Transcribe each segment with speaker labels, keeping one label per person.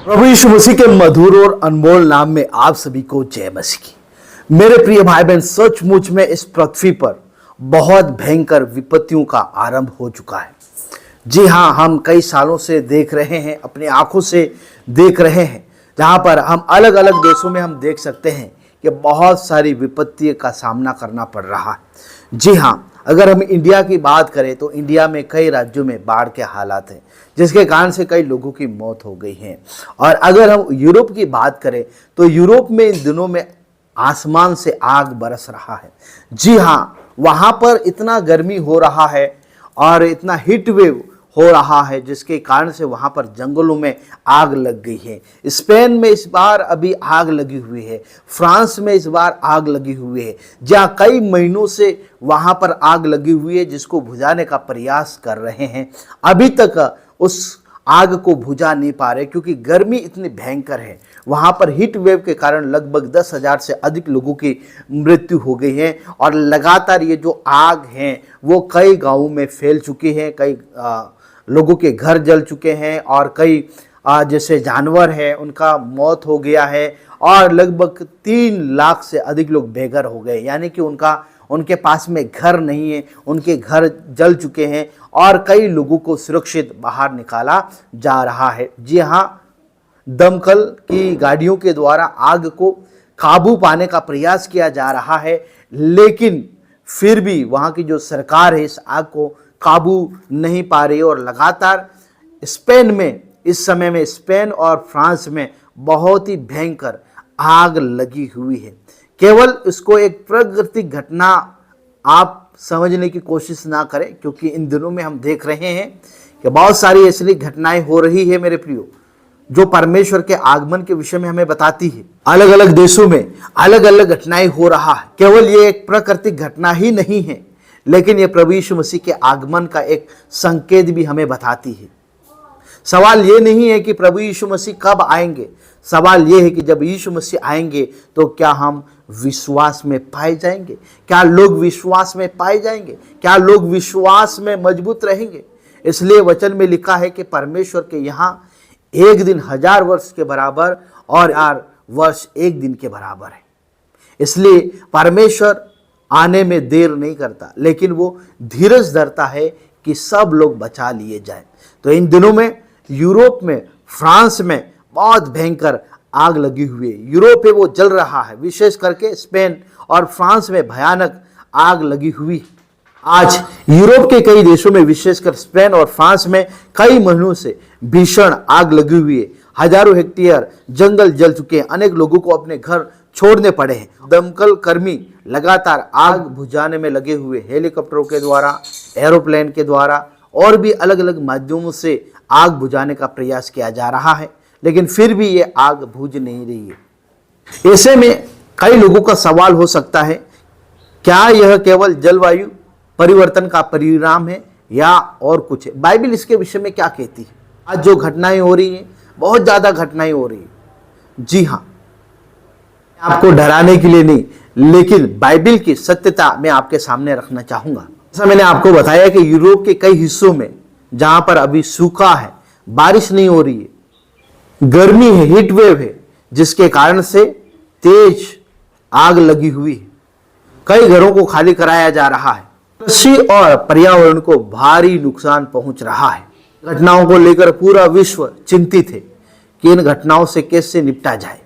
Speaker 1: प्रभु यीशु मसीह के मधुर और अनमोल नाम में आप सभी को जय मसीह की। मेरे प्रिय भाई बहन, सचमुच में इस पृथ्वी पर बहुत भयंकर विपत्तियों का आरंभ हो चुका है। जी हाँ, हम कई सालों से देख रहे हैं, अपनी आंखों से देख रहे हैं, जहाँ पर हम अलग अलग देशों में हम देख सकते हैं कि बहुत सारी विपत्ति का सामना करना पड़ रहा है। जी हाँ, अगर हम इंडिया की बात करें तो इंडिया में कई राज्यों में बाढ़ के हालात हैं, जिसके कारण से कई लोगों की मौत हो गई है। और अगर हम यूरोप की बात करें तो यूरोप में इन दिनों में आसमान से आग बरस रहा है। जी हाँ, वहाँ पर इतना गर्मी हो रहा है और इतना हीट वेव हो रहा है, जिसके कारण से वहाँ पर जंगलों में आग लग गई है। स्पेन में इस बार अभी आग लगी हुई है, फ्रांस में इस बार आग लगी हुई है, जहाँ कई महीनों से वहाँ पर आग लगी हुई है, जिसको बुझाने का प्रयास कर रहे हैं। अभी तक उस आग को बुझा नहीं पा रहे, क्योंकि गर्मी इतनी भयंकर है। वहाँ पर हीट वेव के कारण लगभग 10,000 से अधिक लोगों की मृत्यु हो गई है और लगातार ये जो आग हैं वो कई गाँवों में फैल चुकी है। कई लोगों के घर जल चुके हैं और कई जैसे जानवर हैं उनका मौत हो गया है और लगभग 3 लाख से अधिक लोग बेघर हो गए, यानी कि उनके पास में घर नहीं है, उनके घर जल चुके हैं और कई लोगों को सुरक्षित बाहर निकाला जा रहा है। जी हाँ, दमकल की गाड़ियों के द्वारा आग को काबू पाने का प्रयास किया जा रहा है, लेकिन फिर भी वहाँ की जो सरकार है इस आग को काबू नहीं पा रही और लगातार स्पेन में इस समय में स्पेन और फ्रांस में बहुत ही भयंकर आग लगी हुई है। केवल इसको एक प्राकृतिक घटना आप समझने की कोशिश ना करें, क्योंकि इन दिनों में हम देख रहे हैं कि बहुत सारी ऐसी घटनाएं हो रही है मेरे प्रियो, जो परमेश्वर के आगमन के विषय में हमें बताती है। अलग अलग देशों में अलग अलग घटनाएं हो रहा है। केवल ये एक प्राकृतिक घटना ही नहीं है, लेकिन ये प्रभु यीशु मसीह के आगमन का एक संकेत भी हमें बताती है। सवाल ये नहीं है कि प्रभु यीशु मसीह कब आएंगे, सवाल ये है कि जब यीशु मसीह आएंगे तो क्या हम विश्वास में पाए जाएंगे, क्या लोग विश्वास में पाए जाएंगे, क्या लोग विश्वास में मजबूत रहेंगे। इसलिए वचन में लिखा है कि परमेश्वर के यहाँ एक दिन 1000 वर्ष के बराबर और 1000 वर्ष एक दिन के बराबर है। इसलिए परमेश्वर आने में देर नहीं करता, लेकिन वो धीरज धरता है कि सब लोग बचा लिए जाए। तो इन दिनों में यूरोप में, फ्रांस में बहुत भयंकर आग लगी हुई है। यूरोप है वो जल रहा है, विशेष करके स्पेन और फ्रांस में भयानक आग लगी हुई है। आज यूरोप के कई देशों में, विशेषकर स्पेन और फ्रांस में कई महीनों से भीषण आग लगी हुई है। हजारों हेक्टेयर जंगल जल चुके हैं, अनेक लोगों को अपने घर छोड़ने पड़े हैं। दमकल कर्मी लगातार आग बुझाने में लगे हुए, हेलीकॉप्टरों के द्वारा, एरोप्लेन के द्वारा और भी अलग अलग माध्यमों से आग बुझाने का प्रयास किया जा रहा है, लेकिन फिर भी ये आग बुझ नहीं रही है। ऐसे में कई लोगों का सवाल हो सकता है, क्या यह केवल जलवायु परिवर्तन का परिणाम है या और कुछ है? बाइबल इसके विषय में क्या कहती है? आज जो घटनाएं हो रही हैं, बहुत ज़्यादा घटनाएं हो रही हैं। जी हाँ, आपको डराने के लिए नहीं, लेकिन बाइबल की सत्यता मैं आपके सामने रखना चाहूँगा। जैसा मैंने आपको बताया कि यूरोप के कई हिस्सों में जहाँ पर अभी सूखा है, बारिश नहीं हो रही है, गर्मी है, हीट वेव है, जिसके कारण से तेज आग लगी हुई है। कई घरों को खाली कराया जा रहा है। कृषि और पर्यावरण को भारी नुकसान पहुंच रहा है। घटनाओं को लेकर पूरा विश्व चिंतित है कि इन घटनाओं से कैसे निपटा जाए।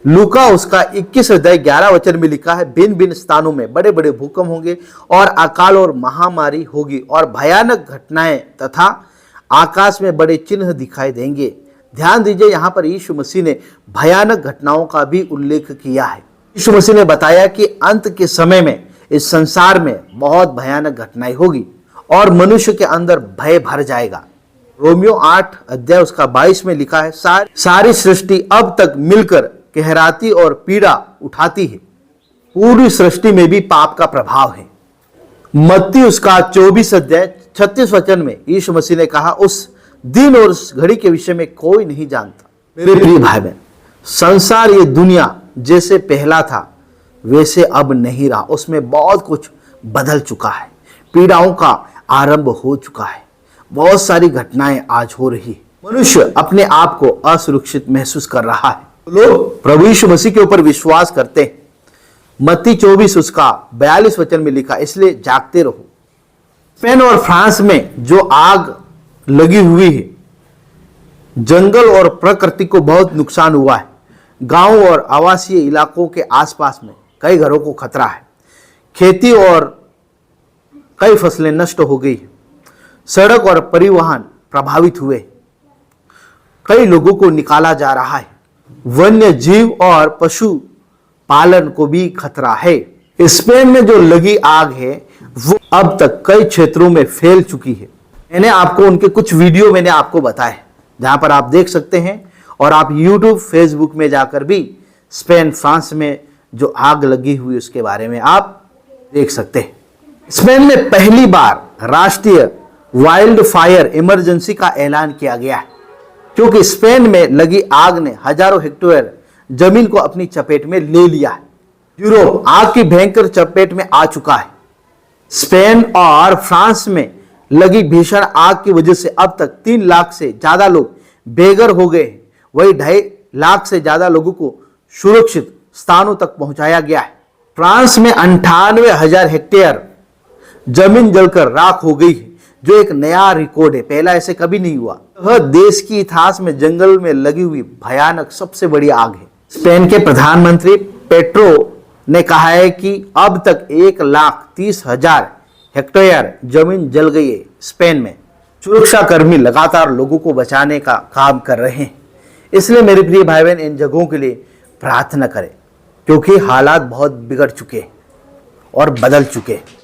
Speaker 1: लूका उसका 21 अध्याय 11 वचन में लिखा है, भिन्न भिन्न स्थानों में बड़े बड़े भूकंप होंगे और अकाल और महामारी होगी और भयानक घटनाएं तथा आकाश में बड़े चिन्ह दिखाई देंगे। ध्यान दीजिए, यहाँ पर यीशु मसीह ने भयानक घटनाओं का भी उल्लेख किया है। यीशु मसीह ने बताया कि अंत के समय में इस संसार में बहुत भयानक घटनाएं होगी और मनुष्य के अंदर भय भर जाएगा। रोमियो 8 अध्याय उसका 22 में लिखा है, सारी सृष्टि अब तक मिलकर कहराती और पीड़ा उठाती है। पूरी सृष्टि में भी पाप का प्रभाव है। मत्ती उसका 24 अध्याय 36 वचन में यीशु मसीह ने कहा, उस दिन और उस घड़ी के विषय में कोई नहीं जानता। मेरे प्रिय भाई बहन, संसार, ये दुनिया जैसे पहला था वैसे अब नहीं रहा। उसमें बहुत कुछ बदल चुका है। पीड़ाओं का आरंभ हो चुका है। बहुत सारी घटनाएं आज हो रही है। मनुष्य अपने आप को असुरक्षित महसूस कर रहा है। लोग प्रभु यीशु मसीह के ऊपर विश्वास करते हैं। मत्ती 24 उसका 42 वचन में लिखा, इसलिए जागते रहो। स्पेन और फ्रांस में जो आग लगी हुई है, जंगल और प्रकृति को बहुत नुकसान हुआ है। गांव और आवासीय इलाकों के आसपास में कई घरों को खतरा है। खेती और कई फसलें नष्ट हो गई। सड़क और परिवहन प्रभावित हुए। कई लोगों को निकाला जा रहा है। वन्य जीव और पशु पालन को भी खतरा है। स्पेन में जो लगी आग है वो अब तक कई क्षेत्रों में फैल चुकी है। मैंने आपको उनके कुछ वीडियो मैंने आपको बताए, जहां पर आप देख सकते हैं, और आप YouTube, Facebook में जाकर भी स्पेन, फ्रांस में जो आग लगी हुई उसके बारे में आप देख सकते हैं। स्पेन में पहली बार राष्ट्रीय वाइल्ड फायर इमरजेंसी का ऐलान किया गया है, क्योंकि स्पेन में लगी आग ने हजारों हेक्टेयर जमीन को अपनी चपेट में ले लिया है। यूरोप आग की भयंकर चपेट में आ चुका है। स्पेन और फ्रांस में लगी भीषण आग की वजह से अब तक 3 लाख से ज्यादा लोग बेघर हो गए हैं। वही 2.5 लाख से ज्यादा लोगों को सुरक्षित स्थानों तक पहुंचाया गया है। फ्रांस में 98,000 हेक्टेयर जमीन जलकर राख हो गई है, जो एक नया रिकॉर्ड है। पहला ऐसे कभी नहीं हुआ। यह देश की इतिहास में जंगल में लगी हुई भयानक सबसे बड़ी आग है। स्पेन के प्रधानमंत्री पेट्रो ने कहा है कि अब तक 1,30,000 हेक्टेयर जमीन जल गई है स्पेन में। सुरक्षा कर्मी लगातार लोगों को बचाने का काम कर रहे हैं। इसलिए मेरे प्रिय भाई बहन, इन जगहों के लिए प्रार्थना करें, क्योंकि हालात बहुत बिगड़ चुके हैं और बदल चुके हैं।